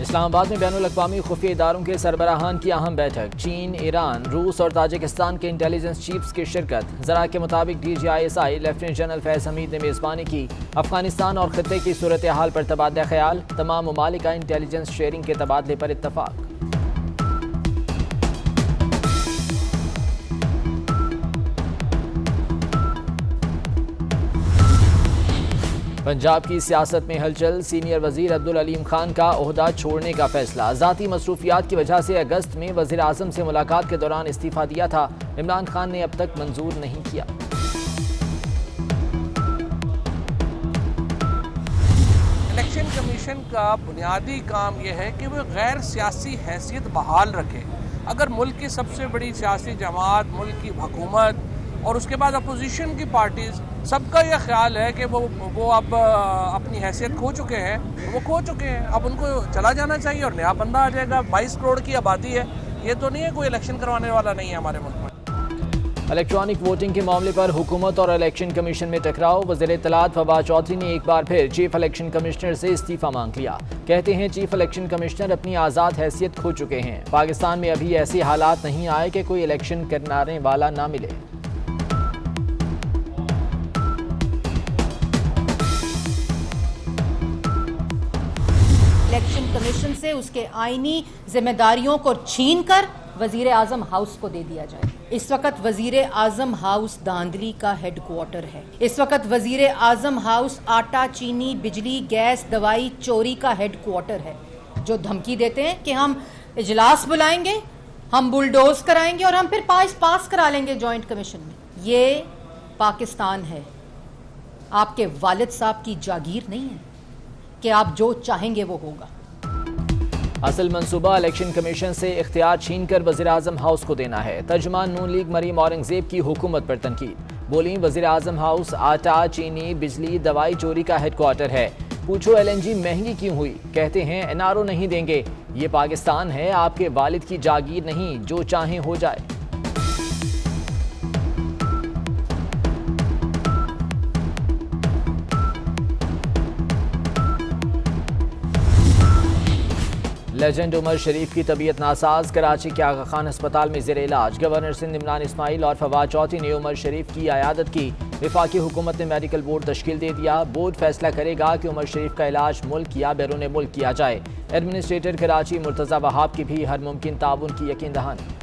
इस्लामाबाद में बैनुल अक़वामी खुफिया इदारों के सरबराहान की अहम बैठक। चीन, ईरान, रूस और ताजिकिस्तान के इंटेलिजेंस चीफ्स की शिरकत। ज़रा के मुताबिक DGISI लेफ्टिनेंट जनरल फैज़ हमीद ने मेज़बानी की। अफगानिस्तान और खत्ते की सूरत हाल पर तबादला ख्याल। तमाम ममालिक का इंटेलिजेंस शेयरिंग के तबादले पर इत्तफाक। पंजाब की सियासत में हलचल। सीनियर वजीर अब्दुल अलीम खान का ओहदा छोड़ने का फैसला। ज़ाती मसरूफियात की वजह से अगस्त में वज़ीर आज़म से मुलाकात के दौरान इस्तीफा दिया था। इमरान खान ने अब तक मंजूर नहीं किया। इलेक्शन कमीशन का बुनियादी काम यह है कि वह गैर सियासी हैसियत बहाल रखे। अगर मुल्क की सबसे बड़ी सियासी जमात, मुल्क की हुकूमत और उसके बाद अपोजिशन की पार्टीज़, सबका यह ख्याल है कि वो अब अपनी हैसियत खो चुके हैं, वो खो चुके हैं, अब उनको चला जाना चाहिए और नया बंदा आ जाएगा। 22 करोड़ की आबादी है, ये तो नहीं है कोई इलेक्शन करवाने वाला नहीं है हमारे मुल्क में। इलेक्ट्रॉनिक वोटिंग के मामले पर हुकूमत और इलेक्शन कमीशन में टकराव। वज़ीर इत्तलात फवाद चौधरी ने एक बार फिर चीफ इलेक्शन कमिश्नर से इस्तीफा मांग लिया। कहते हैं चीफ इलेक्शन कमिश्नर अपनी आज़ाद हैसियत खो चुके हैं। पाकिस्तान में अभी ऐसे हालात नहीं आए कि कोई इलेक्शन कराने वाला ना मिले। इलेक्शन कमीशन से उसके आईनी जिम्मेदारियों को छीनकर वजीर आजम हाउस को दे दिया जाए। इस वक्त वजीर आजम हाउस धांधली का हेडक्वार्टर है। इस वक्त वजीर आजम हाउस आटा, चीनी, बिजली, गैस, दवाई चोरी का हेडक्वार्टर है। जो धमकी देते हैं कि हम इजलास बुलाएंगे, हम बुलडोज कराएंगे और हम फिर पास करा लेंगे जॉइंट कमीशन में, ये पाकिस्तान है। आपके वालिद साहब की जागीर नहीं है कि आप जो चाहेंगे वो होगा। असल मंसूबा इलेक्शन कमीशन से इख्तियार छीनकर वज़ीर आज़म हाउस को देना है। तर्जुमान नून लीग मरीम औरंगजेब की हुकूमत पर तनकीद। बोली वज़ीर आज़म हाउस आटा, चीनी, बिजली, दवाई चोरी का हेडक्वार्टर है। पूछो LNG महंगी क्यों हुई? कहते हैं NRO नहीं देंगे। ये पाकिस्तान है, आपके वालिद की जागीर नहीं, जो चाहें हो जाए। लेजेंड उमर शरीफ की तबीयत नासाज। कराची के आगा खान अस्पताल में ज़ेर इलाज। गवर्नर सिंध इमरान इस्माइल और फवाद चौधरी ने उमर शरीफ की आयादत की। वफाकी हुकूमत ने मेडिकल बोर्ड तश्कील दे दिया। बोर्ड फैसला करेगा कि उमर शरीफ का इलाज मुल्क या बैरून मुल्क किया जाए। एडमिनिस्ट्रेटर कराची मुर्तज़ा वहाब की भी हर मुमकिन ताउन की यकीन दहानी।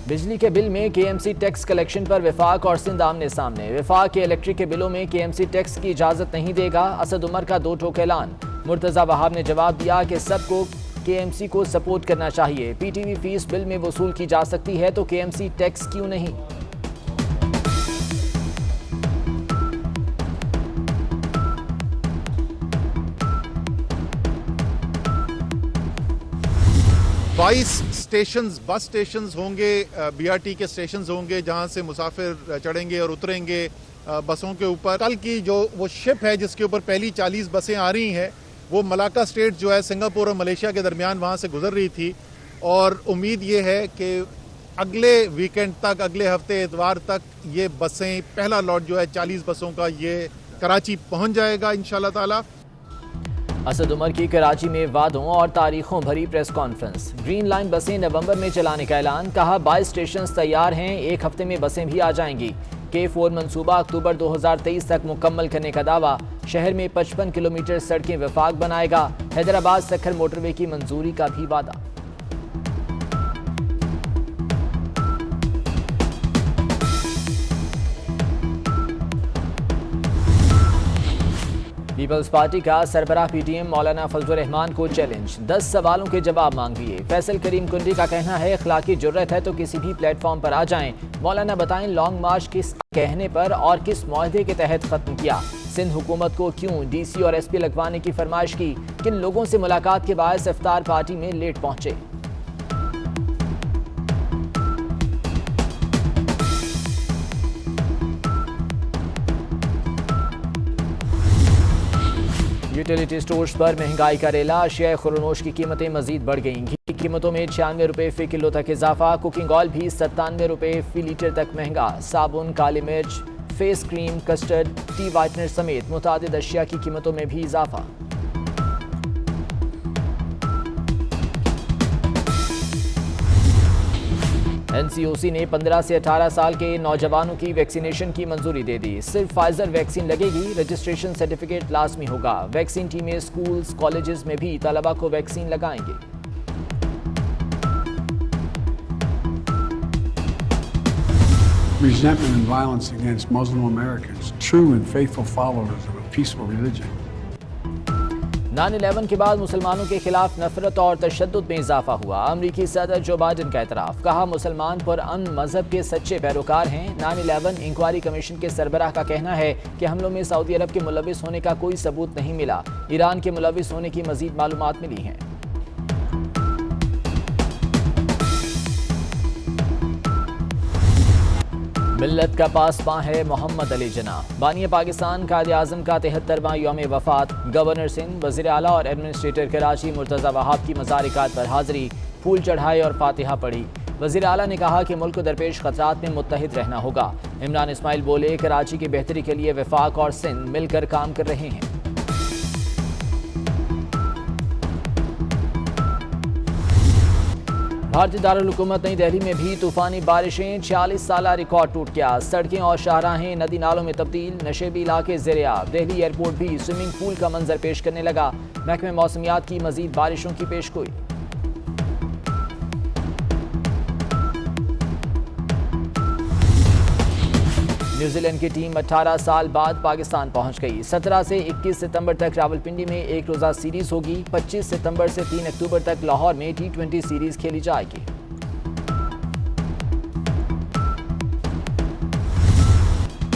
बिजली के बिल में KMC टैक्स कलेक्शन पर वफाक और सिंध आमने सामने। वफाक के इलेक्ट्रिक के बिलों में KMC टैक्स की इजाजत नहीं देगा। असद उमर का दो ठोक ऐलान। मुर्तज़ा वहाब ने जवाब दिया कि सबको KMC को सपोर्ट करना चाहिए। PTV फीस बिल में वसूल की जा सकती है तो KMC टैक्स क्यों नहीं? स्टेशंस, बस स्टेशंस होंगे, BRT के स्टेशंस होंगे जहां से मुसाफिर चढ़ेंगे और उतरेंगे बसों के ऊपर। कल की जो वो शिप है जिसके ऊपर पहली 40 बसें आ रही हैं, वो मलाक्का स्टेट जो है सिंगापुर और मलेशिया के दरमियान वहां से गुजर रही थी। और उम्मीद ये है कि अगले वीकेंड तक, अगले हफ्ते इतवार तक ये बसें, पहला लॉट जो है 40 बसों का, ये कराची पहुंच जाएगा इंशाल्लाह ताला। असद उमर की कराची में वादों और तारीखों भरी प्रेस कॉन्फ्रेंस। ग्रीन लाइन बसें नवंबर में चलाने का ऐलान। कहा 22 स्टेशन तैयार हैं, एक हफ्ते में बसें भी आ जाएंगी। K4 मंसूबा अक्टूबर 2023 तक मुकम्मल करने का दावा। शहर में 55 किलोमीटर सड़कें वफाक बनाएगा। हैदराबाद सखर मोटरवे की मंजूरी का भी वादा। पीपल्स पार्टी का सरबराह PTM मौलाना फजलुर रहमान को चैलेंज। 10 सवालों के जवाब मांग लिए। फैसल करीम कुंडी का कहना है अखलाकी जुर्रत है तो किसी भी प्लेटफॉर्म पर आ जाएं। मौलाना बताएं लॉन्ग मार्च किस कहने पर और किस मुआहदे के तहत खत्म किया। सिंध हुकूमत को क्यों DC और SP लगवाने की फरमाइश की। किन लोगों से मुलाकात के बायस इफ्तार पार्टी में लेट पहुंचे। यूटिलिटी स्टोर्स पर महंगाई का रेला। अशिया खुरनोश की कीमतें मजीद बढ़ गईं। घी कीमतों में 96 रुपये फी किलो तक इजाफा। कुकिंग ऑयल भी 97 रुपये फी लीटर तक महंगा। साबुन, काली मिर्च, face cream, custard, T whitener समेत मुतादिद अशिया की कीमतों में भी इजाफा। एनसीओसी ने 15 से 18 साल के नौजवानों की वैक्सीनेशन की मंजूरी दे दी। सिर्फ फाइजर वैक्सीन लगेगी, रजिस्ट्रेशन सर्टिफिकेट लाजमी होगा। वैक्सीन टीमें स्कूल्स, कॉलेजेस में भी तलबा को वैक्सीन लगाएंगे। Resentment and violence against Muslim Americans, true and faithful followers of a peaceful religion. 9/11 के बाद मुसलमानों के खिलाफ नफरत और तशद्दुद में इजाफा हुआ। अमरीकी सदर जो बाइडन का एतराफ़, कहा मुसलमान पुरअमन मजहब के सच्चे पैरोकार हैं। 9/11 इंक्वायरी कमीशन के सरबराह का कहना है कि हमलों में सऊदी अरब के मुलविस होने का कोई सबूत नहीं मिला। ईरान के मुलविस होने की मजीद मालूमात मिली हैं। मिल्लत का पासबां है मोहम्मद अली जिन्ना। बानी पाकिस्तान कायदे आज़म का 73वां यौम वफ़ात। गवर्नर सिंध, वज़ीर आला और एडमिनिस्ट्रेटर कराची मुर्तज़ा वहाब की मज़ारिकात पर हाज़री, फूल चढ़ाए और फातिहा पढ़ी। वज़ीर आला ने कहा कि मुल्क को दरपेश ख़तरात में मुत्तहिद रहना होगा। इमरान इस्माइल बोले, कराची की बेहतरी के लिए वफाक और सिंध मिलकर काम कर रहे हैं। भारतीय दारुल हुकूमत नई दिल्ली में भी तूफानी बारिशें, 46 साला रिकॉर्ड टूट गया। सड़कें और शाहराहें नदी नालों में तब्दील, नशेबी इलाके ज़ेर-ए-आब। दिल्ली एयरपोर्ट भी स्विमिंग पूल का मंजर पेश करने लगा। महकमे मौसमियात की मजीद बारिशों की पेशगोई। न्यूजीलैंड की टीम 18 साल बाद पाकिस्तान पहुंच गई। 17 से 21 सितंबर तक रावलपिंडी में एक रोजा सीरीज होगी। 25 सितंबर से 3 अक्टूबर तक लाहौर में T20 सीरीज खेली जाएगी।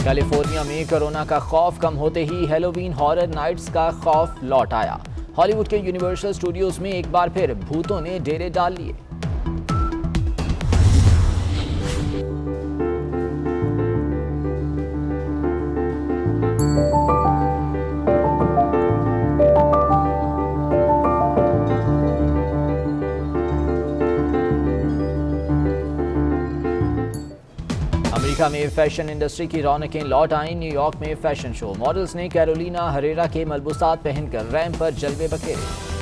कैलिफोर्निया में कोरोना का खौफ कम होते ही हैलोवीन हॉरर नाइट्स का खौफ लौट आया। हॉलीवुड के यूनिवर्सल स्टूडियोज में एक बार फिर भूतों ने डेरे डाल लिए। अमेरिका में फैशन इंडस्ट्री की रौनकें लौट आईं। न्यूयॉर्क में फैशन शो, मॉडल्स ने कैरोलिना हरेरा के मलबूसात पहनकर रैंप पर जलवे बखेरे।